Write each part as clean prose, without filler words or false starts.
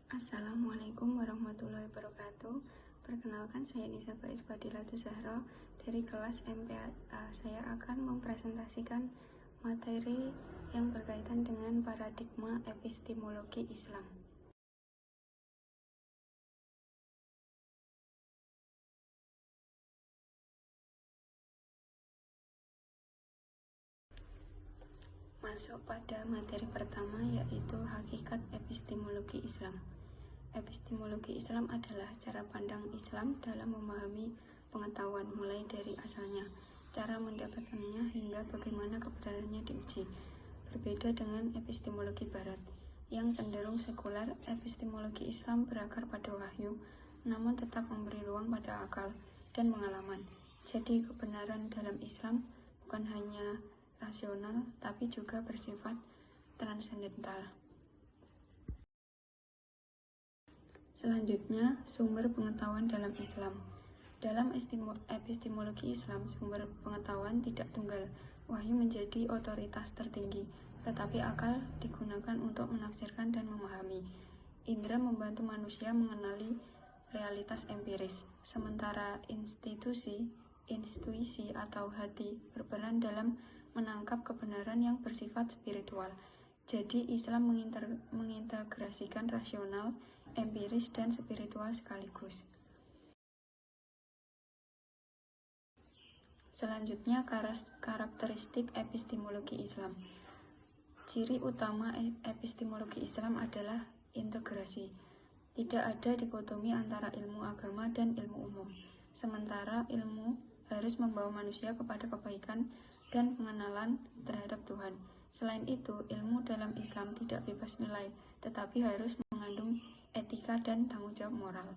Assalamualaikum warahmatullahi wabarakatuh. Perkenalkan, saya Nisa Baiz Fadilatul Zahra dari kelas MPA. Saya akan mempresentasikan materi yang berkaitan dengan paradigma epistemologi Islam. Masuk pada materi pertama, yaitu hakikat epistemologi Islam. Epistemologi Islam adalah cara pandang Islam dalam memahami pengetahuan, mulai dari asalnya, cara mendapatkannya, hingga bagaimana kebenarannya diuji. Berbeda dengan epistemologi Barat, yang cenderung sekuler, epistemologi Islam berakar pada wahyu, namun tetap memberi ruang pada akal dan pengalaman. Jadi kebenaran dalam Islam bukan hanya rasional, tapi juga bersifat transendental. Selanjutnya, sumber pengetahuan dalam Islam. Dalam epistemologi Islam, sumber pengetahuan tidak tunggal. Wahyu menjadi otoritas tertinggi, tetapi akal digunakan untuk menafsirkan dan memahami. Indra membantu manusia mengenali realitas empiris, sementara intuisi atau hati berperan dalam menangkap kebenaran yang bersifat spiritual. Jadi Islam mengintegrasikan rasional, empiris, dan spiritual sekaligus. Selanjutnya, karakteristik epistemologi Islam. Ciri utama epistemologi Islam adalah integrasi. Tidak ada dikotomi antara ilmu agama dan ilmu umum. Sementara ilmu harus membawa manusia kepada kebaikan dan pengenalan terhadap Tuhan. Selain itu, ilmu dalam Islam tidak bebas nilai, tetapi harus mengandung etika dan tanggung jawab moral.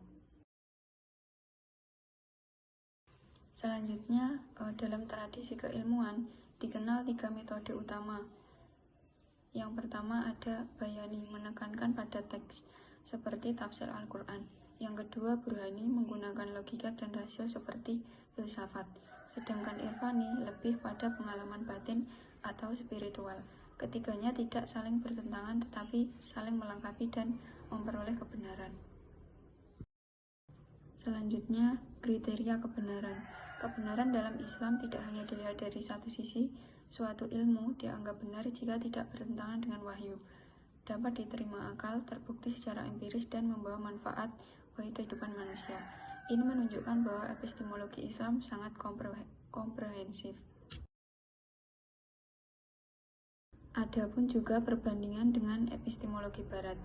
Selanjutnya, dalam tradisi keilmuan dikenal 3 metode utama. Yang pertama ada bayani, menekankan pada teks seperti tafsir Al-Quran. Yang kedua burhani, menggunakan logika dan rasio seperti filsafat. Sedangkan irfani lebih pada pengalaman batin atau spiritual. Ketiganya tidak saling bertentangan, tetapi saling melengkapi dan memperoleh kebenaran. Selanjutnya, kriteria kebenaran. Kebenaran dalam Islam tidak hanya dilihat dari satu sisi. Suatu ilmu dianggap benar jika tidak bertentangan dengan wahyu, dapat diterima akal, terbukti secara empiris, dan membawa manfaat bagi kehidupan manusia. Ini menunjukkan bahwa epistemologi Islam sangat komprehensif. Adapun juga perbandingan dengan epistemologi Barat.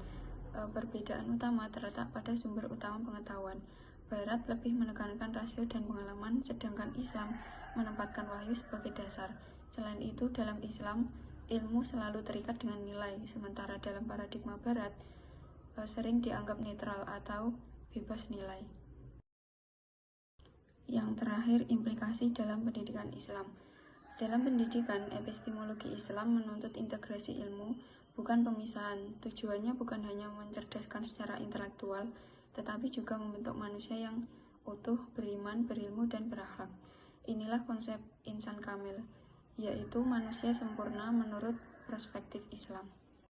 Perbedaan utama terletak pada sumber utama pengetahuan. Barat lebih menekankan rasio dan pengalaman, sedangkan Islam menempatkan wahyu sebagai dasar. Selain itu, dalam Islam, ilmu selalu terikat dengan nilai, sementara dalam paradigma Barat sering dianggap netral atau bebas nilai. Yang terakhir, implikasi dalam pendidikan Islam. Dalam pendidikan, epistemologi Islam menuntut integrasi ilmu, bukan pemisahan. Tujuannya bukan hanya mencerdaskan secara intelektual, tetapi juga membentuk manusia yang utuh, beriman, berilmu, dan berakhlak. Inilah konsep insan kamil, yaitu manusia sempurna menurut perspektif Islam.